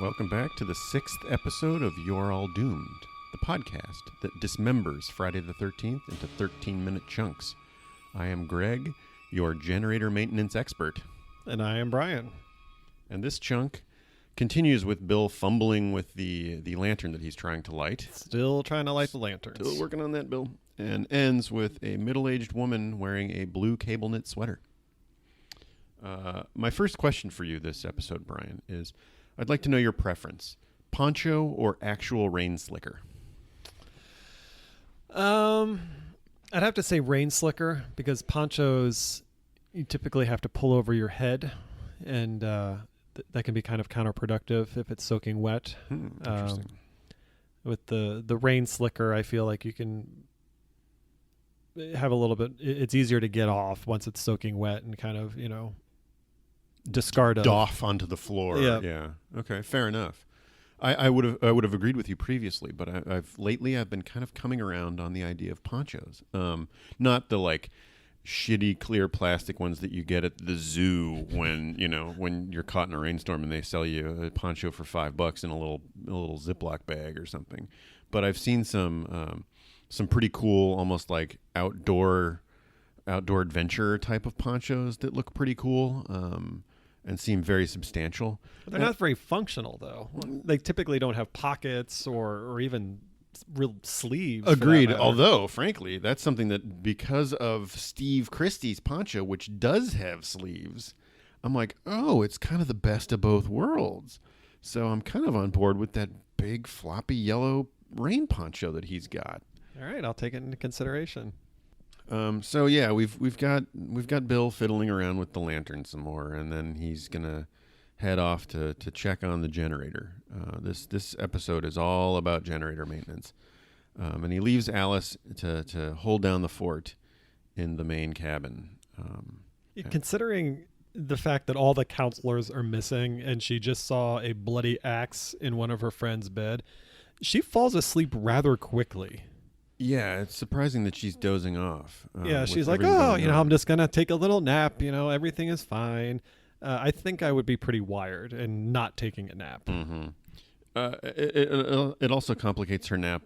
Welcome back to the 6th episode of You're All Doomed, the podcast that dismembers Friday the 13th into 13-minute chunks. I am Greg, your generator maintenance expert. And I am Brian. And this chunk continues with Bill fumbling with the lantern that he's trying to light. Still trying to light the lanterns. Still working on that, Bill. And ends with a middle-aged woman wearing a blue cable knit sweater. My first question for you this episode, Brian, is I'd like to know your preference. Poncho or actual rain slicker? I'd have to say rain slicker because ponchos, you typically have to pull over your head, and that can be kind of counterproductive if it's soaking wet. Interesting. With the rain slicker, I feel like you can have a little bit, it's easier to get off once it's soaking wet and kind of, discard of. Doff onto the floor. Yeah. Okay, fair enough. I would have agreed with you previously, but I've been kind of coming around on the idea of ponchos. Not the shitty clear plastic ones that you get at the zoo when you're caught in a rainstorm and they sell you a poncho for $5 in a little Ziploc bag or something. But I've seen some pretty cool, almost like outdoor adventure type of ponchos that look pretty cool. And seem very substantial. They're not very functional, though. They typically don't have pockets or even real sleeves. Agreed. Although, frankly, that's something that because of Steve Christie's poncho, which does have sleeves, I'm like, oh, it's kind of the best of both worlds. So I'm kind of on board with that big floppy yellow rain poncho that he's got. All right, I'll take it into consideration. So yeah, we've got Bill fiddling around with the lantern some more, and then he's gonna head off to check on the generator. This episode is all about generator maintenance, and he leaves Alice to hold down the fort in the main cabin. Considering the fact that all the counselors are missing, and she just saw a bloody axe in one of her friend's bed, she falls asleep rather quickly. Yeah, it's surprising that she's dozing off. Yeah, she's like, I'm just going to take a little nap. Everything is fine. I think I would be pretty wired and not taking a nap. Mm-hmm. It also complicates her nap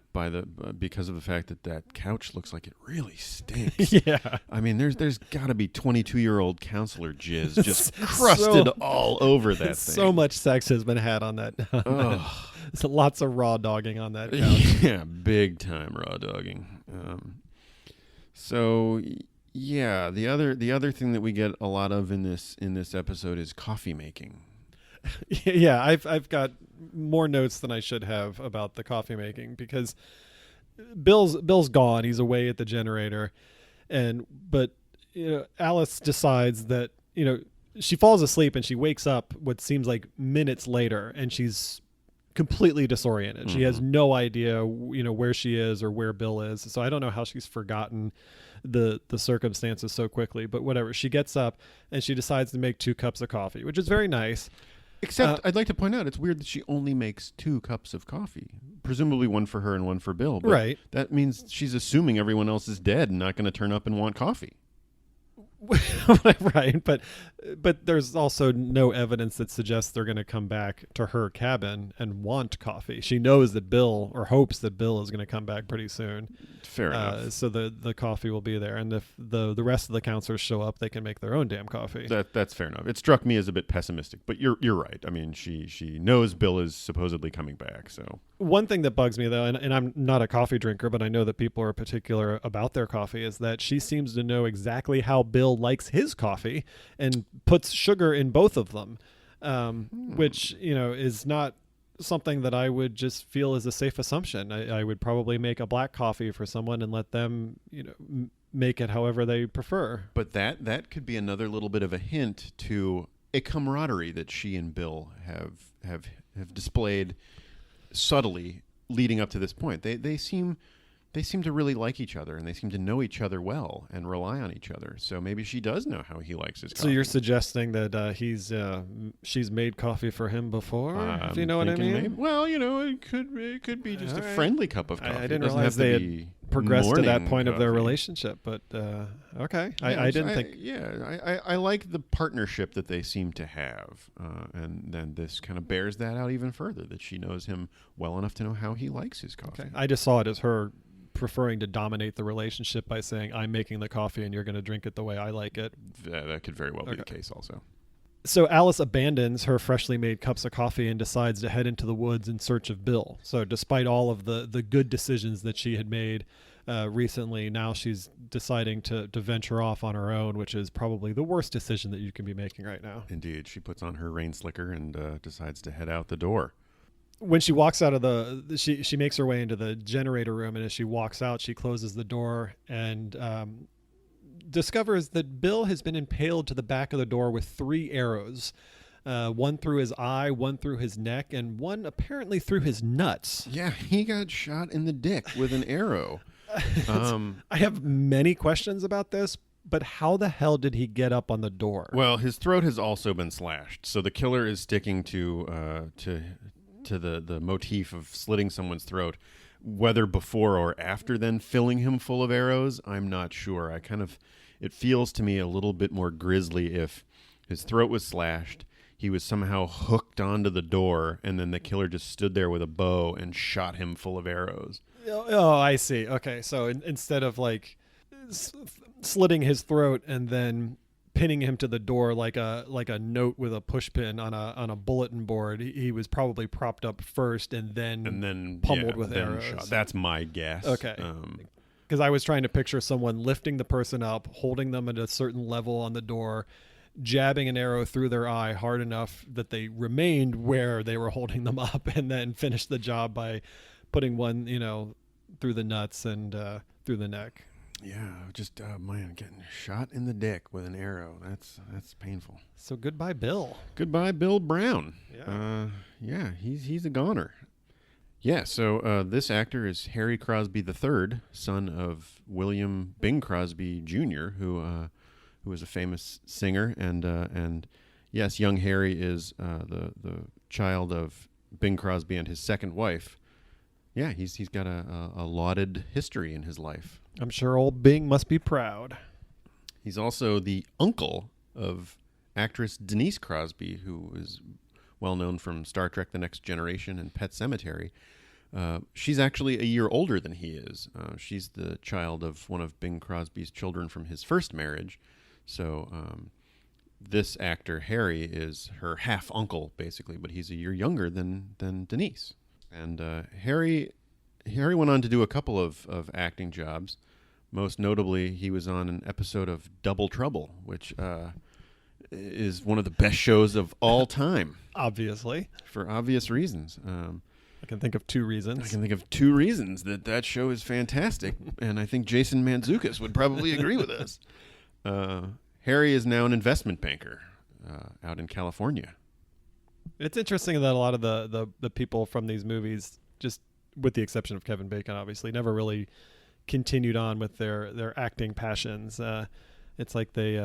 because of the fact that couch looks like it really stinks. Yeah. I mean, there's got to be 22-year-old counselor jizz just crusted all over that thing. So much sex has been had on that. So lots of raw dogging on that couch. Yeah, big time raw dogging. So yeah, the other thing that we get a lot of in this episode is coffee making. Yeah, I've got more notes than I should have about the coffee making because Bill's gone. He's away at the generator, but Alice decides that she falls asleep and she wakes up what seems like minutes later, and she's completely disoriented. Mm-hmm. She has no idea where she is or where Bill is. So I don't know how she's forgotten the circumstances so quickly, but whatever. She gets up and she decides to make 2 cups of coffee, which is very nice. Except I'd like to point out it's weird that she only makes 2 cups of coffee, presumably one for her and one for Bill. But right. That means she's assuming everyone else is dead and not going to turn up and want coffee. Right, but there's also no evidence that suggests they're going to come back to her cabin and want coffee. She knows that Bill, or hopes that Bill, is going to come back pretty soon. Fair enough. So the coffee will be there, and if the rest of the counselors show up, they can make their own damn coffee. That's fair enough. It struck me as a bit pessimistic, but you're right. I mean, she knows Bill is supposedly coming back. So one thing that bugs me though, and I'm not a coffee drinker, but I know that people are particular about their coffee, is that she seems to know exactly how Bill likes his coffee and puts sugar in both of them, which is not something that I would just feel is a safe assumption. I would probably make a black coffee for someone and let them make it however they prefer. But that could be another little bit of a hint to a camaraderie that she and Bill have displayed subtly leading up to this point. They seem they seem to really like each other, and they seem to know each other well and rely on each other. So maybe she does know how he likes his coffee. So you're suggesting that she's made coffee for him before? If you know what I mean? Maybe, well, it could be just a friendly cup of coffee. I didn't realize they had progressed to that point of their relationship, but okay. I didn't think. Yeah, I like the partnership that they seem to have, and then this kind of bears that out even further, that she knows him well enough to know how he likes his coffee. Okay. I just saw it as her preferring to dominate the relationship by saying, I'm making the coffee and you're going to drink it the way I like it. That could very well be the case also. So Alice abandons her freshly made cups of coffee and decides to head into the woods in search of Bill. So despite all of the good decisions that she had made recently, now she's deciding to venture off on her own, which is probably the worst decision that you can be making right now. Indeed. She puts on her rain slicker and decides to head out the door. When she walks out of she makes her way into the generator room, and as she walks out, she closes the door and discovers that Bill has been impaled to the back of the door with 3 arrows, one through his eye, one through his neck, and one apparently through his nuts. Yeah, he got shot in the dick with an arrow. I have many questions about this, but how the hell did he get up on the door? Well, his throat has also been slashed, so the killer is sticking to the motif of slitting someone's throat. Whether before or after then filling him full of arrows, I'm not sure. It feels to me a little bit more grisly if his throat was slashed, he was somehow hooked onto the door, and then the killer just stood there with a bow and shot him full of arrows. Oh, I see. Okay, so instead of like slitting his throat and then pinning him to the door like a note with a push pin on a bulletin board, he was probably propped up first and then pummeled with arrows. Shot. That's my guess. Okay. Because I was trying to picture someone lifting the person up, holding them at a certain level on the door, jabbing an arrow through their eye hard enough that they remained where they were holding them up, and then finished the job by putting one, through the nuts and through the neck. Yeah, just man, getting shot in the dick with an arrow. That's painful. So goodbye, Bill. Goodbye, Bill Brown. Yeah. He's a goner. Yeah, so this actor is Harry Crosby III, son of William Bing Crosby Jr., who was a famous singer, and yes, young Harry is the child of Bing Crosby and his second wife. Yeah, he's got a lauded history in his life. I'm sure old Bing must be proud. He's also the uncle of actress Denise Crosby, who is well known from Star Trek: The Next Generation and Pet Sematary. She's actually a year older than he is. She's the child of one of Bing Crosby's children from his first marriage. So this actor, Harry, is her half-uncle, basically, but he's a year younger than Denise. And Harry went on to do a couple of acting jobs. Most notably, he was on an episode of Double Trouble, which is one of the best shows of all time. Obviously. For obvious reasons. I can think of 2 reasons. I can think of 2 reasons that show is fantastic, and I think Jason Mantzoukas would probably agree with us. Harry is now an investment banker out in California. It's interesting that a lot of the people from these movies, just with the exception of Kevin Bacon, obviously, never really continued on with their acting passions. It's like they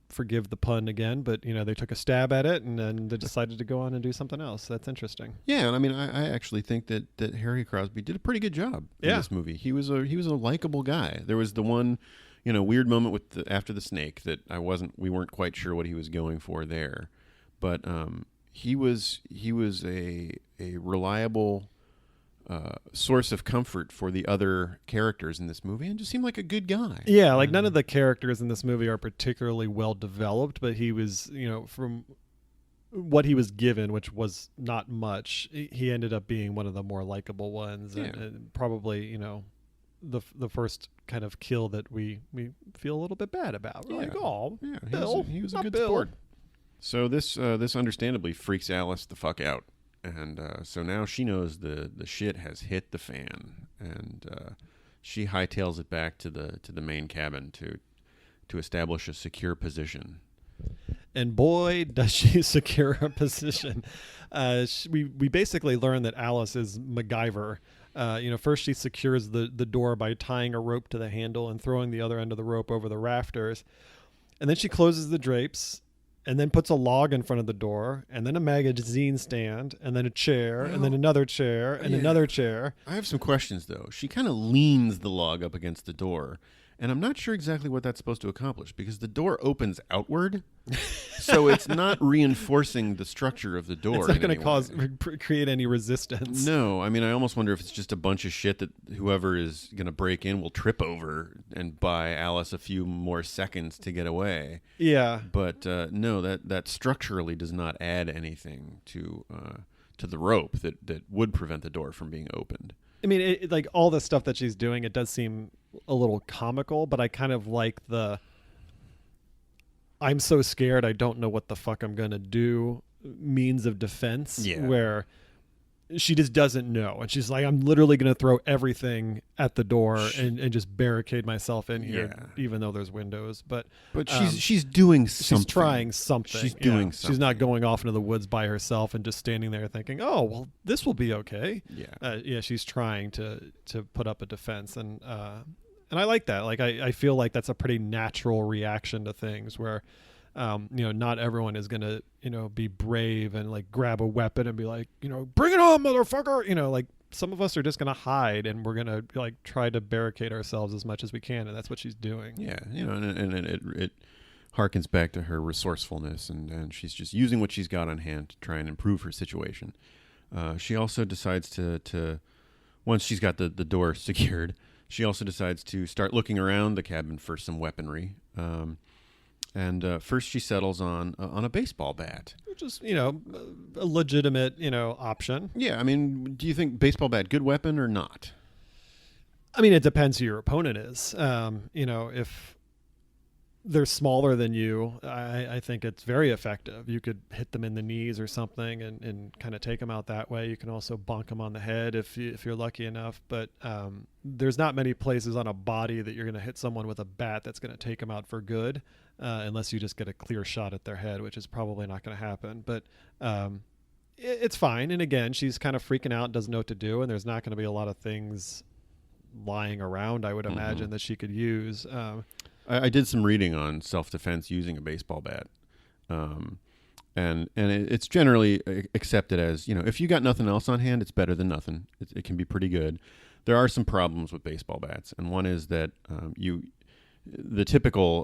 forgive the pun again, but they took a stab at it and then they decided to go on and do something else. That's interesting. Yeah, and I mean, I actually think that Harry Crosby did a pretty good job in this movie. He was a likable guy. There was the one, weird moment with after the snake that we weren't quite sure what he was going for there, but he was a reliable source of comfort for the other characters in this movie, and just seemed like a good guy. Yeah, like none of the characters in this movie are particularly well developed, but he was, from what he was given, which was not much, he ended up being one of the more likable ones, and probably, the first kind of kill that we feel a little bit bad about. We're like, oh, yeah, Bill, he was a good Bill. sport. So this understandably freaks Alice the fuck out. And so now she knows the shit has hit the fan, and she hightails it back to the main cabin to establish a secure position. And boy, does she secure a position. We basically learn that Alice is MacGyver, First she secures the door by tying a rope to the handle and throwing the other end of the rope over the rafters. And then she closes the drapes and then puts a log in front of the door and then a magazine stand and then a chair and then another chair and another chair. I have some questions, though. She kind of leans the log up against the door, and I'm not sure exactly what that's supposed to accomplish because the door opens outward, so it's not reinforcing the structure of the door. It's not going to create any resistance. No, I mean, I almost wonder if it's just a bunch of shit that whoever is going to break in will trip over and buy Alice a few more seconds to get away. Yeah, but no, that structurally does not add anything to the rope that would prevent the door from being opened. I mean, like all the stuff that she's doing, it does seem a little comical, but I kind of like the I'm so scared I don't know what the fuck I'm going to do means of defense, where she just doesn't know. And she's like, I'm literally going to throw everything at the door and just barricade myself in here, even though there's windows. But she's doing something. She's trying something. She's doing something. She's not going off into the woods by herself and just standing there thinking, oh, well, this will be okay. She's trying to put up a defense. And I like that. Like, I feel like that's a pretty natural reaction to things where, not everyone is going to, be brave and like grab a weapon and be like, bring it on, motherfucker. Like some of us are just going to hide and we're going to like try to barricade ourselves as much as we can. And that's what she's doing. Yeah. And it harkens back to her resourcefulness and she's just using what she's got on hand to try and improve her situation. She also decides to once she's got the door secured, she also decides to start looking around the cabin for some weaponry. And first she settles on a baseball bat. Which is, a legitimate, option. Yeah, I mean, do you think baseball bat, good weapon or not? I mean, it depends who your opponent is. If they're smaller than you, I think it's very effective. You could hit them in the knees or something and kind of take them out that way. You can also bonk them on the head if you're lucky enough. But there's not many places on a body that you're going to hit someone with a bat that's going to take them out for good, unless you just get a clear shot at their head, which is probably not going to happen. But it's fine. And again, she's kind of freaking out, doesn't know what to do, and there's not going to be a lot of things lying around, I would imagine, that she could use. I did some reading on self-defense using a baseball bat, and it's generally accepted as, if you got nothing else on hand, it's better than nothing. It can be pretty good. There are some problems with baseball bats, and one is that the typical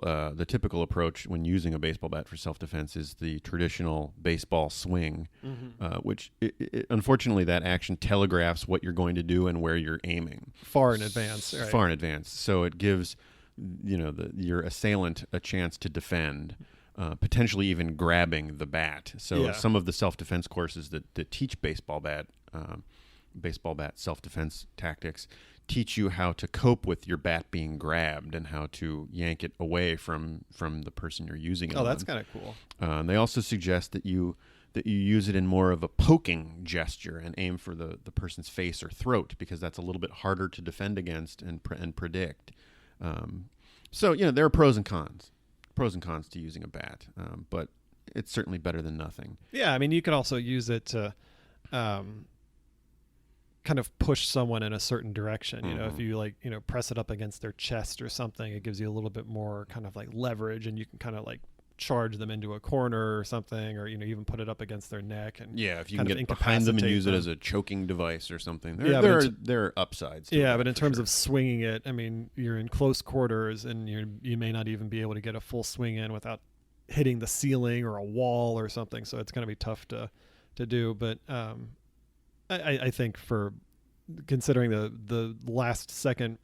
approach when using a baseball bat for self-defense is the traditional baseball swing, which unfortunately that action telegraphs what you're going to do and where you're aiming far in advance. Right? Far in advance, so it gives your assailant a chance to defend, potentially even grabbing the bat. So some of the self-defense courses that teach baseball bat self-defense tactics teach you how to cope with your bat being grabbed and how to yank it away from the person you're using it on. That's kind of cool. They also suggest that you use it in more of a poking gesture and aim for the person's face or throat, because that's a little bit harder to defend against and predict. So there are pros and cons to using a bat, but it's certainly better than nothing. Yeah, I mean, you could also use it to kind of push someone in a certain direction. If you press it up against their chest or something, it gives you a little bit more kind of like leverage, and you can kind of like charge them into a corner or something, or even put it up against their neck. And if you can get behind them and use it as a choking device or something, there are upsides to it, but in terms of swinging it, I mean, you're in close quarters and you may not even be able to get a full swing in without hitting the ceiling or a wall or something, so it's going to be tough to do. But I think, for considering the last second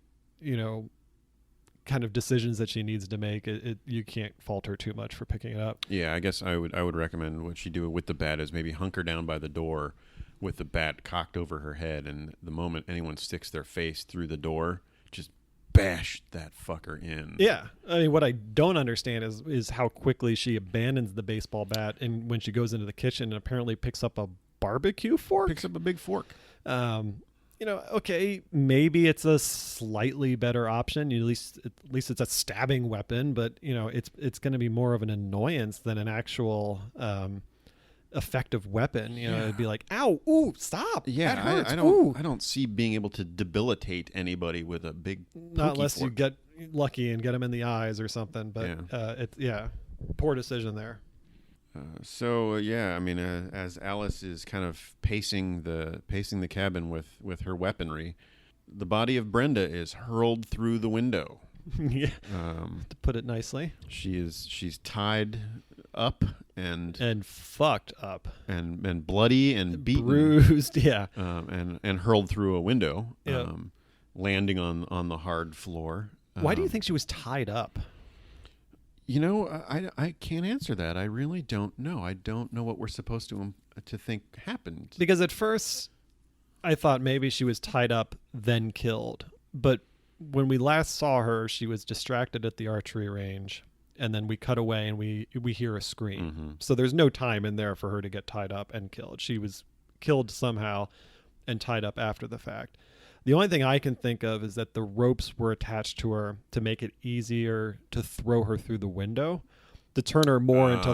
kind of decisions that she needs to make, you can't fault her too much for picking it up. Yeah, I guess I would recommend what she do with the bat is maybe hunker down by the door with the bat cocked over her head, and the moment anyone sticks their face through the door, just bash that fucker in. Yeah, I mean, what I don't understand is how quickly she abandons the baseball bat, and when she goes into the kitchen and apparently picks up a barbecue fork. Picks up a big fork. Okay, maybe it's a slightly better option. At least it's a stabbing weapon, but it's going to be more of an annoyance than an actual effective weapon. It'd be like, ow, ooh, stop. Yeah, that hurts. I don't see being able to debilitate anybody with a big Not unless fork. you get lucky and get them in the eyes or something. But poor decision there. I mean, as Alice is kind of pacing the cabin with her weaponry, the body of Brenda is hurled through the window. Yeah. To put it nicely, she's tied up and fucked up and bloody and beaten, bruised, yeah, and hurled through a window, yeah. Landing on the hard floor. Why do you think she was tied up? I can't answer that. I really don't know. I don't know what we're supposed to think happened. Because at first, I thought maybe she was tied up then killed, but when we last saw her, she was distracted at the archery range, and then we cut away and we hear a scream. Mm-hmm. So there's no time in there for her to get tied up and killed. She was killed somehow and tied up after the fact. The only thing I can think of is that the ropes were attached to her to make it easier to throw her through the window, to turn her more into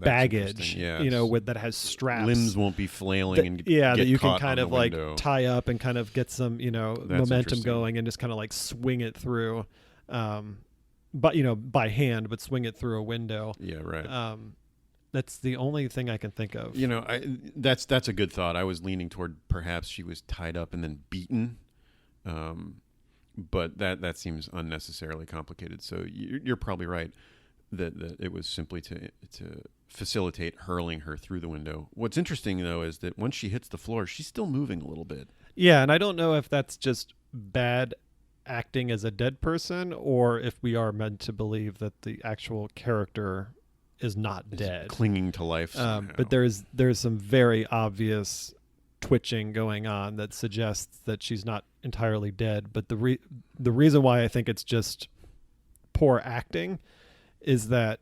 baggage, yes. that has straps. Limbs won't be flailing and that you can caught kind on of the like window. tie up and kind of get some momentum going and just kind of like swing it through, but by hand, but swing it through a window. Yeah, right. That's the only thing I can think of. That's a good thought. I was leaning toward perhaps she was tied up and then beaten, but that seems unnecessarily complicated. So you're probably right that it was simply to facilitate hurling her through the window. What's interesting though is that once she hits the floor, she's still moving a little bit. Yeah, and I don't know if that's just bad acting as a dead person or if we are meant to believe that the actual character is not dead, clinging to life somehow. But there's some very obvious twitching going on that suggests that she's not entirely dead. But the reason why I think it's just poor acting is that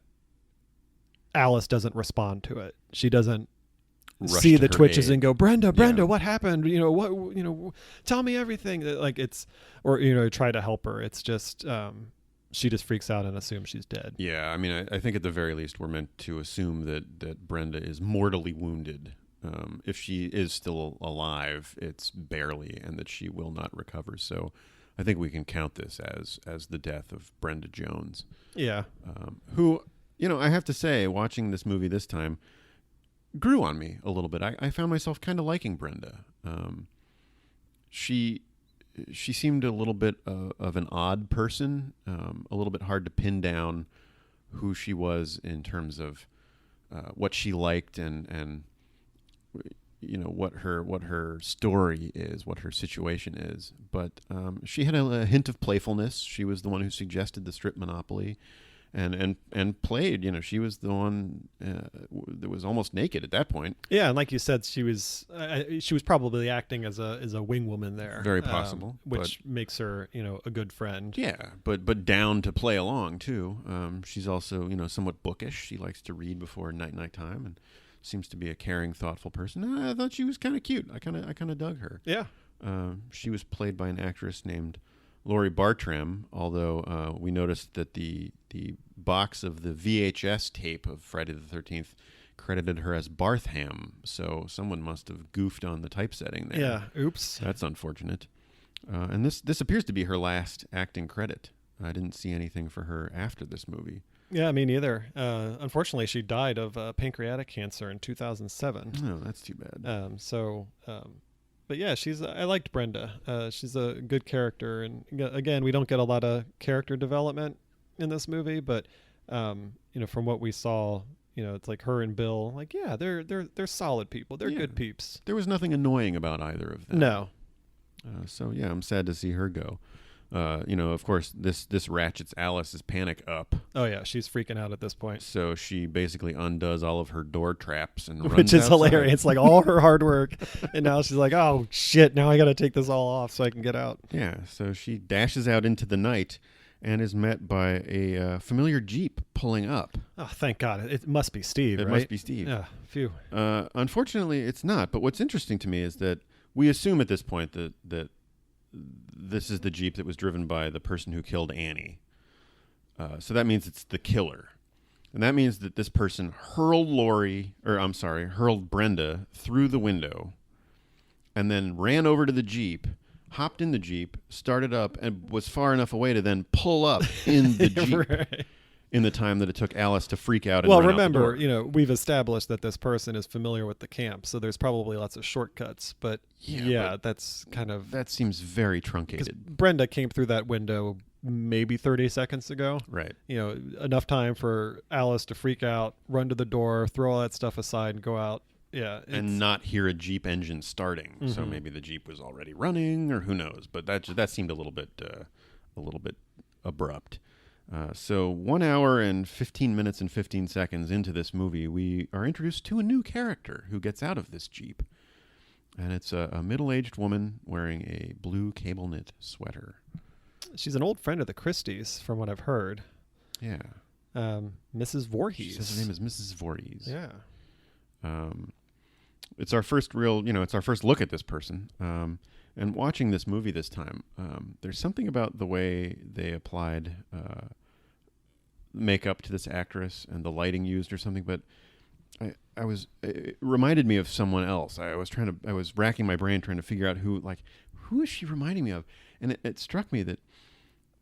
Alice doesn't respond to it. She doesn't see the twitches and go, Brenda, what happened? Tell me everything. Like try to help her. It's just she just freaks out and assumes she's dead. Yeah, I mean, I think at the very least we're meant to assume that Brenda is mortally wounded. If she is still alive, it's barely, and that she will not recover. So I think we can count this as the death of Brenda Jones. Yeah. Who, I have to say, watching this movie this time, grew on me a little bit. I found myself kind of liking Brenda. She seemed a little bit of an odd person, a little bit hard to pin down who she was in terms of what she liked and what her story is, what her situation is. But she had a hint of playfulness. She was the one who suggested the strip monopoly. And played, she was the one that was almost naked at that point. Yeah, and like you said, she was probably acting as a wing woman there. Very possible, which makes her a good friend. Yeah, but down to play along too. She's also somewhat bookish. She likes to read before night time, and seems to be a caring, thoughtful person. I thought she was kind of cute. I kind of dug her. Yeah, she was played by an actress named Laurie Bartram, although we noticed that the box of the VHS tape of Friday the 13th credited her as Bartham, so someone must have goofed on the typesetting there. Yeah, oops. That's unfortunate. And this appears to be her last acting credit. I didn't see anything for her after this movie. Yeah, me neither. Unfortunately, she died of pancreatic cancer in 2007. Oh, that's too bad. But yeah, I liked Brenda. She's a good character, and again, we don't get a lot of character development in this movie, but from what we saw, it's like her and Bill, like, yeah, they're solid people. They're good peeps. There was nothing annoying about either of them. No. So yeah, I'm sad to see her go. Of course, this ratchets Alice's panic up. Oh yeah, she's freaking out at this point. So she basically undoes all of her door traps and runs which is outside. Hilarious. Like all her hard work, and now she's like, oh shit, now I got to take this all off so I can get out. Yeah. So she dashes out into the night and is met by a familiar Jeep pulling up. Oh, thank God! It must be Steve. It right? must be Steve. Yeah. Phew. Unfortunately, it's not. But what's interesting to me is that we assume at this point that this is the Jeep that was driven by the person who killed Annie. So that means it's the killer. And that means that this person hurled Brenda through the window and then ran over to the Jeep, hopped in the Jeep, started up, and was far enough away to then pull up in the Jeep Right. in the time that it took Alice to freak out and Well, run out the remember, door. we've established that this person is familiar with the camp, so there's probably lots of shortcuts. But but that's kind of that seems very because truncated. Brenda came through that window maybe 30 seconds ago. Right. Enough time for Alice to freak out, run to the door, throw all that stuff aside, and go out. Yeah, And not hear a Jeep engine starting. So Mhm. maybe the Jeep was already running, or who knows. But that seemed a little bit abrupt. So 1 hour and 15 minutes and 15 seconds into this movie, we are introduced to a new character who gets out of this Jeep. And it's a middle-aged woman wearing a blue cable knit sweater. she's an old friend of the Christies, from what I've heard. Yeah. Mrs. Voorhees. She says her name is Mrs. Voorhees. Yeah. It's our first it's our first look at this person. And watching this movie this time, there's something about the way they applied makeup to this actress and the lighting used or something, but it reminded me of someone else. I was racking my brain trying to figure out who is she reminding me of? And it struck me that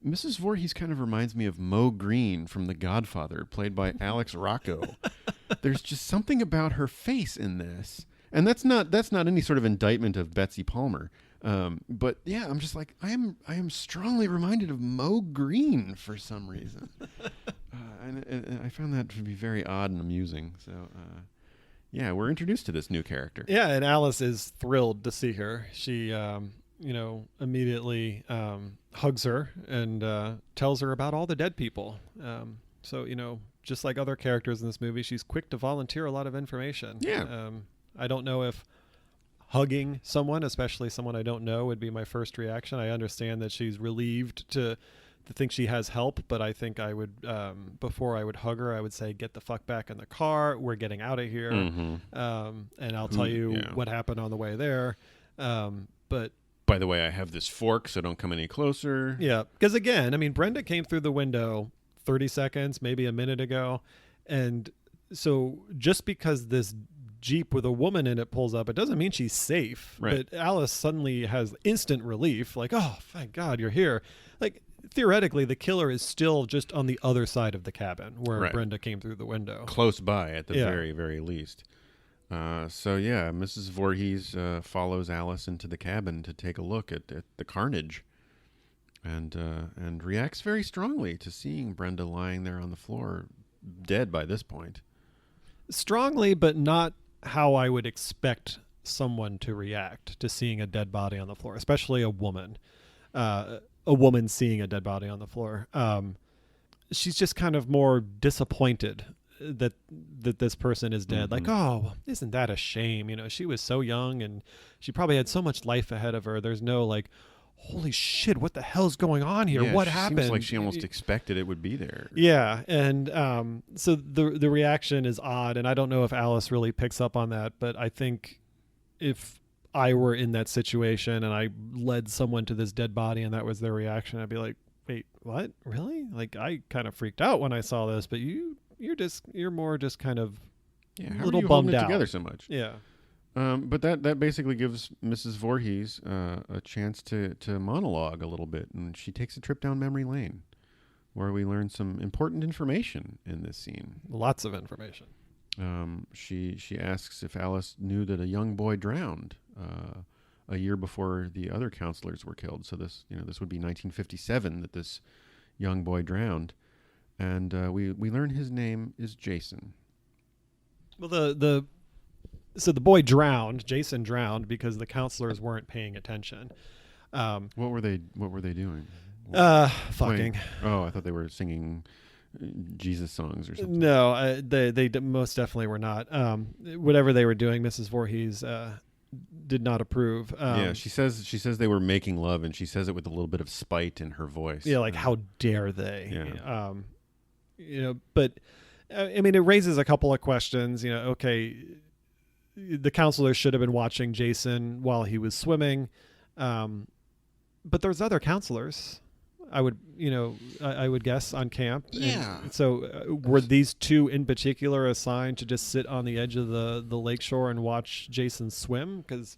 Mrs. Voorhees kind of reminds me of Mo Green from The Godfather, played by Alex Rocco. There's just something about her face in this. And that's not any sort of indictment of Betsy Palmer. But yeah, I'm just like, I am strongly reminded of Mo Green for some reason. And I found that to be very odd and amusing. So, yeah, we're introduced to this new character. Yeah, and Alice is thrilled to see her. She, immediately hugs her and tells her about all the dead people. So, just like other characters in this movie, she's quick to volunteer a lot of information. Yeah. I don't know if hugging someone, especially someone I don't know, would be my first reaction. I understand that she's relieved to think she has help, but I think I would, before I would hug her, I would say, get the fuck back in the car. We're getting out of here. Mm-hmm. And I'll tell you what happened on the way there. But by the way, I have this fork, so don't come any closer. yeah, because again, I mean, Brenda came through the window 30 seconds, maybe a minute ago. And so just because this Jeep with a woman in it pulls up, it doesn't mean she's safe. Right. But Alice suddenly has instant relief, like, oh, thank God you're here. Like, theoretically, the killer is still just on the other side of the cabin where Right. Brenda came through the window. Close by at the Yeah. very, very least. So yeah, Mrs. Voorhees follows Alice into the cabin to take a look at the carnage, and reacts very strongly to seeing Brenda lying there on the floor, dead by this point. Strongly, but not how I would expect someone to react to seeing a dead body on the floor, especially a woman. A woman seeing a dead body on the floor. She's just kind of more disappointed that this person is dead. Mm-hmm. Like, oh, isn't that a shame? She was so young and she probably had so much life ahead of her. There's no like, holy shit, what the hell's going on here? Yeah, what she happened? Seems like she almost expected it would be there. Yeah, and so the reaction is odd, and I don't know if Alice really picks up on that, but I think if I were in that situation and I led someone to this dead body and that was their reaction, I'd be like, wait, what? Really? Like, I kind of freaked out when I saw this, but you're more just kind of Yeah, a little how are you bummed holding it out together so much? Yeah. But that basically gives Mrs. Voorhees a chance to monologue a little bit, and she takes a trip down memory lane, where we learn some important information in this scene. Lots of information. She asks if Alice knew that a young boy drowned a year before the other counselors were killed. So this would be 1957 that this young boy drowned, and we learn his name is Jason. Well, so the boy drowned. Jason drowned because the counselors weren't paying attention. What were they doing? Fucking. Wait. Oh, I thought they were singing Jesus songs or something. No, they most definitely were not. Whatever they were doing, Mrs. Voorhees did not approve. Yeah, she says they were making love, and she says it with a little bit of spite in her voice. Yeah, like how dare they? Yeah. But I mean, it raises a couple of questions. Okay, the counselor should have been watching Jason while he was swimming, but there's other counselors. I would, I would guess on camp. Yeah. And so were these two in particular assigned to just sit on the edge of the lakeshore and watch Jason swim? Because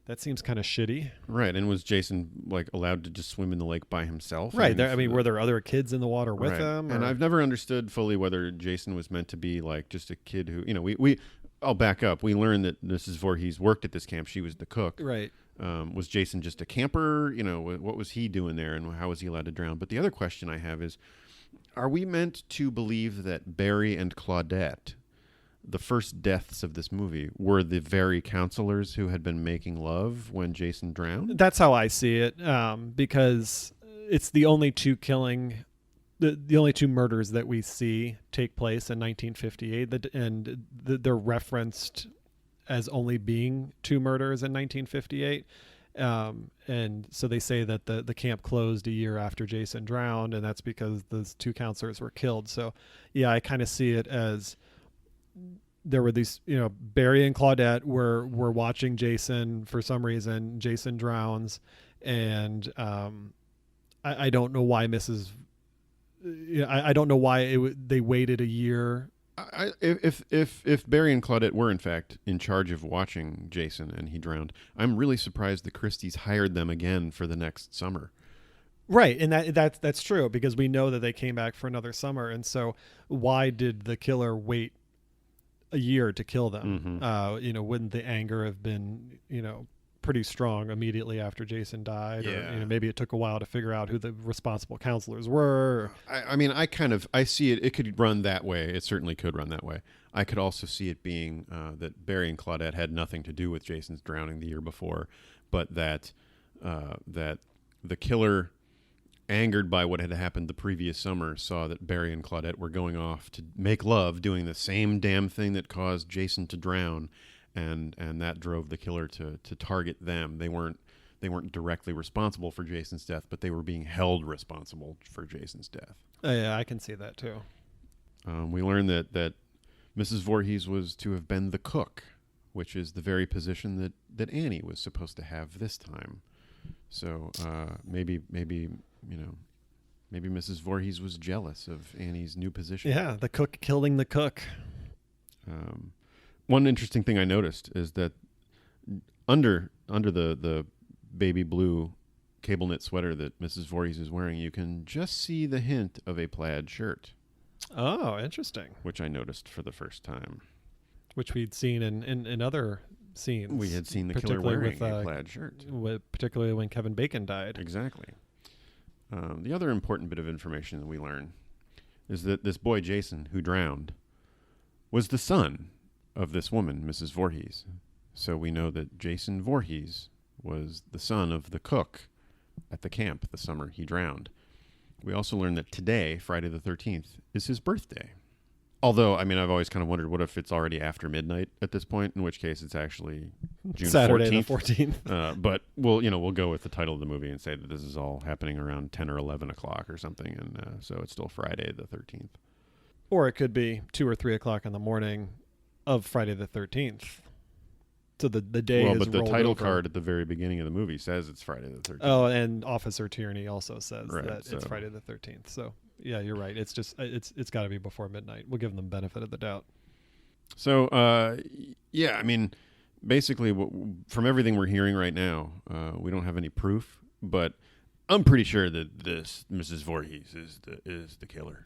that seems kind of shitty. Right. And was Jason like allowed to just swim in the lake by himself? Right. Were there other kids in the water with right. him? And I've never understood fully whether Jason was meant to be like just a kid who, we I'll back up. We learned that Mrs. Voorhees worked at this camp. She was the cook. Right. Was Jason just a camper? What was he doing there, and how was he allowed to drown? But the other question I have is, are we meant to believe that Barry and Claudette, the first deaths of this movie, were the very counselors who had been making love when Jason drowned? That's how I see it, because it's the only two the only two murders that we see take place in 1958, and they're referenced as only being two murders in 1958. And so they say that the camp closed a year after Jason drowned, and that's because those two counselors were killed. So, yeah, I kind of see it as there were these, Barry and Claudette were watching Jason for some reason. Jason drowns, and I don't know why I don't know why they waited a year. If Barry and Claudette were in fact in charge of watching Jason and he drowned, I'm really surprised the Christies hired them again for the next summer. Right, and that's true, because we know that they came back for another summer, and so why did the killer wait a year to kill them? Mm-hmm. Wouldn't the anger have been pretty strong immediately after Jason died? Yeah. Or maybe it took a while to figure out who the responsible counselors were. I see it. It could run that way. It certainly could run that way. I could also see it being that Barry and Claudette had nothing to do with Jason's drowning the year before, but that the killer, angered by what had happened the previous summer, saw that Barry and Claudette were going off to make love, doing the same damn thing that caused Jason to drown. And that drove the killer to target them. They weren't directly responsible for Jason's death, but they were being held responsible for Jason's death. Yeah, I can see that too. We learned that Mrs. Voorhees was to have been the cook, which is the very position that Annie was supposed to have this time. So maybe Mrs. Voorhees was jealous of Annie's new position. Yeah, the cook killing the cook. One interesting thing I noticed is that under the baby blue cable knit sweater that Mrs. Voorhees is wearing, you can just see the hint of a plaid shirt. Oh, interesting. Which I noticed for the first time. Which we'd seen in other scenes. We had seen the killer wearing a plaid shirt. Particularly when Kevin Bacon died. Exactly. The other important bit of information that we learn is that this boy Jason, who drowned, was the son of this woman, Mrs. Voorhees. So we know that Jason Voorhees was the son of the cook at the camp the summer he drowned. We also learned that today, Friday the 13th, is his birthday. Although, I've always kind of wondered, what if it's already after midnight at this point, in which case it's actually June Saturday 14th. the 14th. But we'll go with the title of the movie and say that this is all happening around 10 or 11 o'clock or something, and so it's still Friday the 13th. Or it could be 2 or 3 o'clock in the morning of Friday the 13th. So the day is but the title over. card at the very beginning of the movie says it's Friday the 13th. Oh, and Officer Tierney also says Right, that it's Friday the 13th. So, yeah, you're right. It's just it's got to be before midnight. We'll give them benefit of the doubt. So, basically, from everything we're hearing right now, we don't have any proof, but I'm pretty sure that this Mrs. Voorhees is the killer.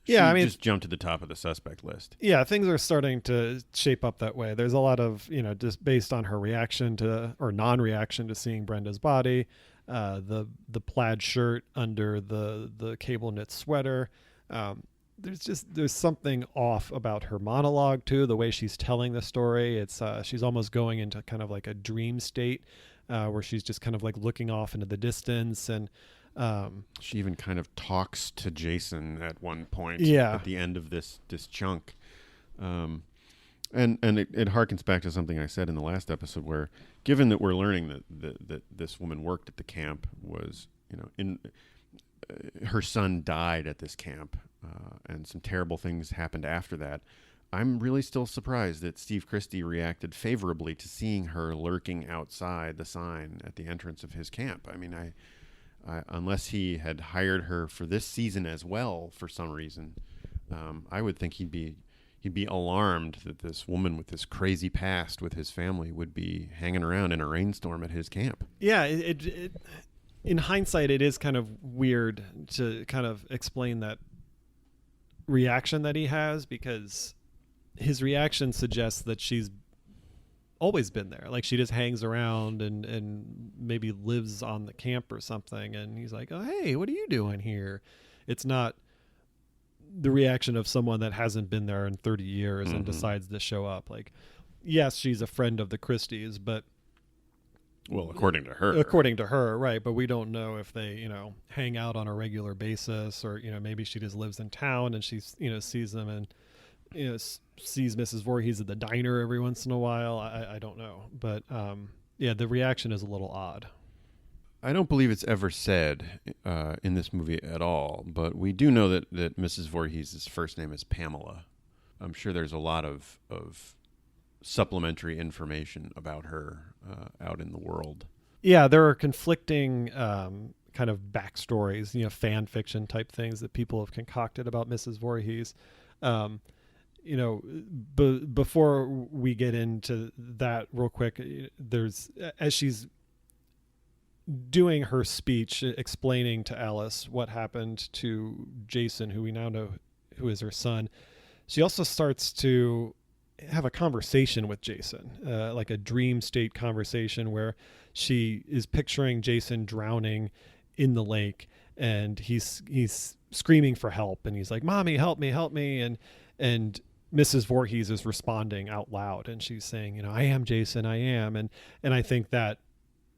She just jumped to the top of the suspect list. Yeah, things are starting to shape up that way. There's a lot of, just based on her reaction to, or non-reaction to seeing Brenda's body, the plaid shirt under the cable knit sweater. There's something off about her monologue too, the way she's telling the story. It's she's almost going into kind of like a dream state, where she's just kind of like looking off into the distance, and she even kind of talks to Jason at one point. Yeah. At the end of this chunk, and it harkens back to something I said in the last episode, where given that we're learning that this woman worked at the camp, was her son died at this camp, and some terrible things happened after that. I'm really still surprised that Steve Christie reacted favorably to seeing her lurking outside the sign at the entrance of his camp. unless he had hired her for this season as well for some reason, I would think he'd be alarmed that this woman with this crazy past with his family would be hanging around in a rainstorm at his camp. Yeah, in hindsight, it is kind of weird to kind of explain that reaction that he has, because his reaction suggests that she's always been there. Like, she just hangs around and maybe lives on the camp or something. And he's like, oh, hey, what are you doing here? It's not the reaction of someone that hasn't been there in 30 years and decides to show up. Like, yes, she's a friend of the Christies, but well, according to her, right. But we don't know if they, hang out on a regular basis, or, maybe she just lives in town and she's, sees them and, sees Mrs. Voorhees at the diner every once in a while. I don't know. But, yeah, the reaction is a little odd. I don't believe it's ever said in this movie at all, but we do know that Mrs. Voorhees' first name is Pamela. I'm sure there's a lot of supplementary information about her out in the world. Yeah, there are conflicting kind of backstories, fan fiction type things that people have concocted about Mrs. Voorhees. Before we get into that real quick, there's, as she's doing her speech explaining to Alice what happened to Jason, who we now know who is her son, she also starts to have a conversation with Jason, like a dream state conversation where she is picturing Jason drowning in the lake, and he's screaming for help, and he's like, "Mommy, help me," and Mrs. Voorhees is responding out loud, and she's saying, "I am Jason, I am," and I think that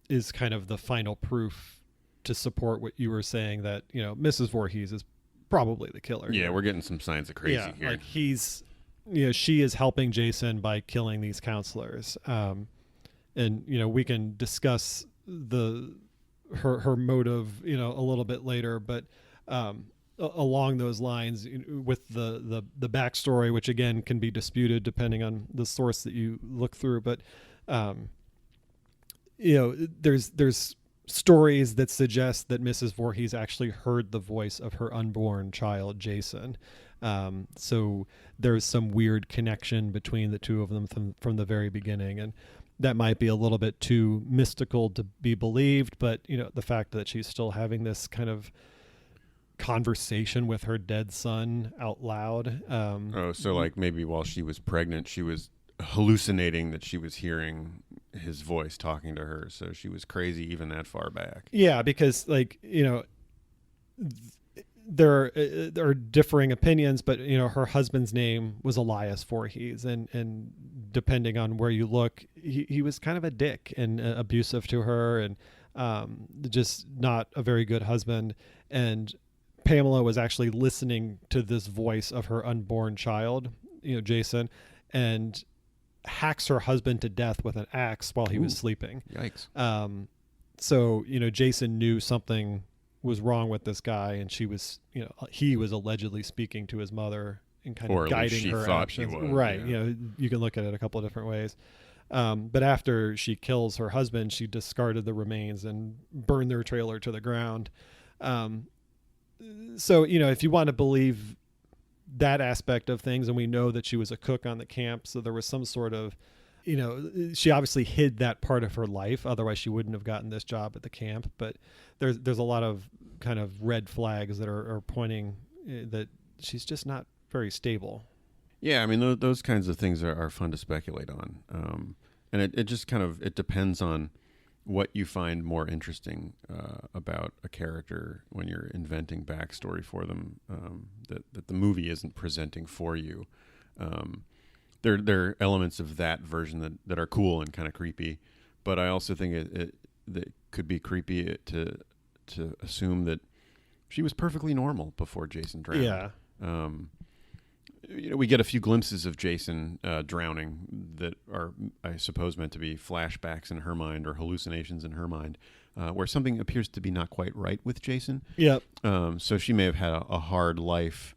is kind of the final proof to support what you were saying, that Mrs. Voorhees is probably the killer. Yeah, we're getting some signs of crazy here. Like, she is helping Jason by killing these counselors. And we can discuss her motive, a little bit later, but along those lines, with the backstory, which again can be disputed depending on the source that you look through, but there's stories that suggest that Mrs. Voorhees actually heard the voice of her unborn child, Jason. So there's some weird connection between the two of them from the very beginning. And that might be a little bit too mystical to be believed, but the fact that she's still having this kind of conversation with her dead son out loud. So like maybe while she was pregnant, she was hallucinating that she was hearing his voice talking to her, so she was crazy even that far back. Yeah, because there are differing opinions, but her husband's name was Elias Voorhees, and depending on where you look, he was kind of a dick and abusive to her, and just not a very good husband. And Pamela was actually listening to this voice of her unborn child, Jason, and hacks her husband to death with an axe while he was sleeping. Yikes. So Jason knew something was wrong with this guy, and he was allegedly speaking to his mother and kind of guiding her actions. Right. Yeah. You can look at it a couple of different ways. But after she kills her husband, she discarded the remains and burned their trailer to the ground. So, if you want to believe that aspect of things, and we know that she was a cook on the camp, so there was some sort of, she obviously hid that part of her life, otherwise she wouldn't have gotten this job at the camp. But there's a lot of kind of red flags that are pointing that she's just not very stable. Yeah, I mean, those kinds of things are fun to speculate on, and it just kind of, it depends on what you find more interesting about a character when you're inventing backstory for them, that the movie isn't presenting for you. There are elements of that version that are cool and kind of creepy, but I also think it could be creepy to assume that she was perfectly normal before Jason drowned. Yeah. We get a few glimpses of Jason drowning that are, I suppose, meant to be flashbacks in her mind or hallucinations in her mind, where something appears to be not quite right with Jason. Yep. So she may have had a hard life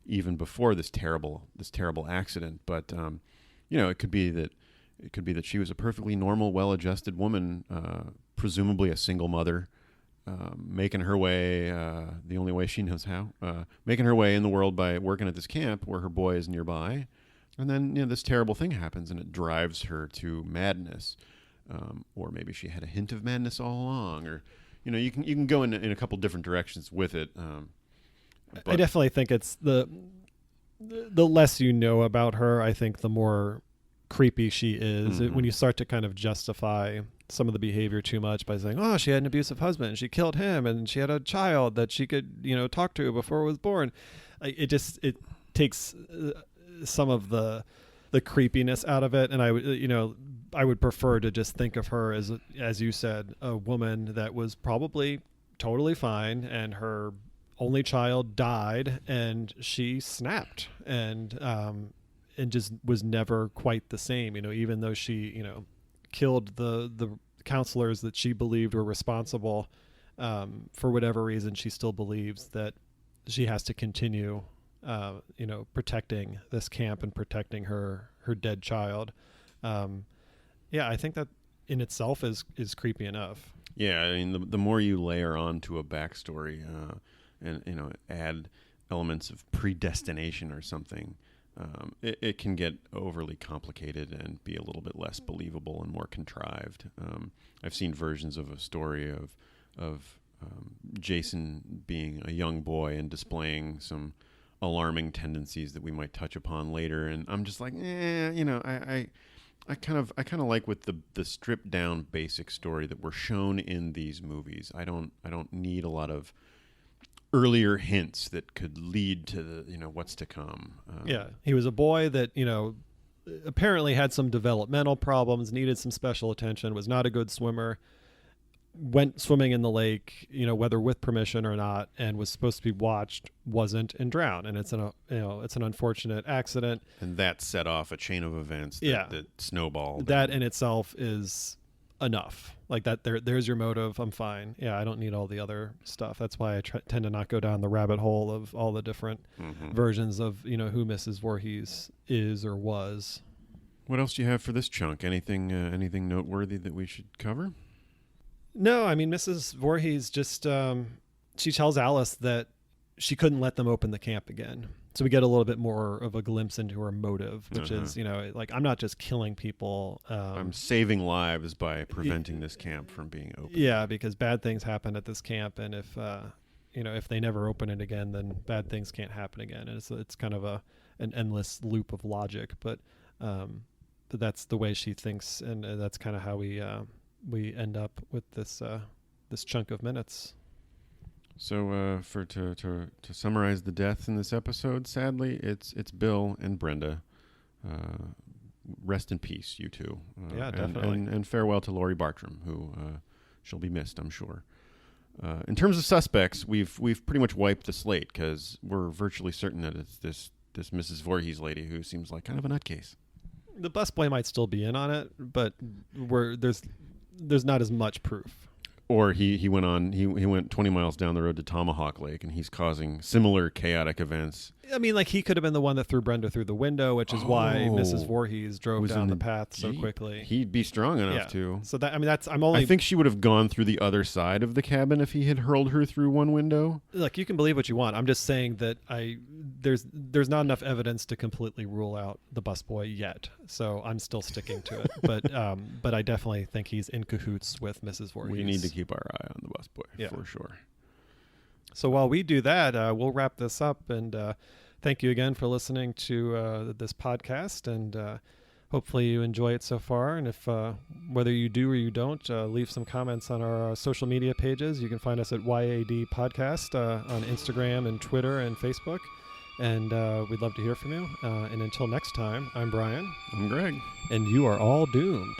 even before this terrible accident. But it could be that she was a perfectly normal, well-adjusted woman, presumably a single mother, making her way the only way she knows how, making her way in the world by working at this camp where her boy is nearby. And then this terrible thing happens, and it drives her to madness. Or maybe she had a hint of madness all along, or you can go in a couple different directions with it. I definitely think it's the less you know about her, I think the more creepy she is. Mm-hmm. When you start to kind of justify some of the behavior too much by saying, "Oh, she had an abusive husband, she killed him, and she had a child that she could talk to before it was born," it takes some of the creepiness out of it. And I would prefer to just think of her as you said, a woman that was probably totally fine, and her only child died, and she snapped and just was never quite the same. Even though she killed the counselors that she believed were responsible, for whatever reason, she still believes that she has to continue protecting this camp and protecting her dead child. I think that in itself is creepy enough. Yeah, I mean, the more you layer on to a backstory, and add elements of predestination or something, it can get overly complicated and be a little bit less believable and more contrived. I've seen versions of a story of Jason being a young boy and displaying some alarming tendencies that we might touch upon later, and I'm just like, I kind of like with the stripped down basic story that we're shown in these movies. I don't need a lot of earlier hints that could lead to the what's to come. He was a boy that apparently had some developmental problems, needed some special attention, was not a good swimmer, went swimming in the lake, whether with permission or not, and was supposed to be watched, wasn't, and drowned. And it's an unfortunate accident. And that set off a chain of events that snowballed. That in itself is enough. Like that, there's your motive. I'm fine. Yeah, I don't need all the other stuff. That's why I tend to not go down the rabbit hole of all the different versions of who Mrs. Voorhees is or was. What else do you have for this chunk? Anything noteworthy that we should cover? No, I mean, Mrs. Voorhees just, she tells Alice that she couldn't let them open the camp again. So we get a little bit more of a glimpse into her motive, which is, I'm not just killing people. I'm saving lives by preventing this camp from being open. Yeah, because bad things happen at this camp. And if they never open it again, then bad things can't happen again. And it's kind of an endless loop of logic. But that's the way she thinks. And that's kind of how we end up with this chunk of minutes. So to summarize the deaths in this episode, sadly, it's Bill and Brenda. Rest in peace, you two. Definitely. And farewell to Laurie Bartram, who she'll be missed, I'm sure. In terms of suspects, we've pretty much wiped the slate because we're virtually certain that it's this Mrs. Voorhees lady who seems like kind of a nutcase. The busboy might still be in on it, but there's not as much proof. Or he went 20 miles down the road to Tomahawk Lake, and he's causing similar chaotic events. I mean, like, he could have been the one that threw Brenda through the window, which is why Mrs. Voorhees drove down the path so quickly. He'd be strong enough to. So I think she would have gone through the other side of the cabin if he had hurled her through one window. Look, you can believe what you want. I'm just saying that there's not enough evidence to completely rule out the busboy yet. So I'm still sticking to it. But I definitely think he's in cahoots with Mrs. Voorhees. We need to keep our eye on the busboy for sure. So while we do that, we'll wrap this up, and thank you again for listening to this podcast, and hopefully you enjoy it so far. And if whether you do or you don't, leave some comments on our social media pages. You can find us at YAD Podcast on Instagram and Twitter and Facebook, and we'd love to hear from you. And until next time, I'm Brian. I'm Greg. And you are all doomed.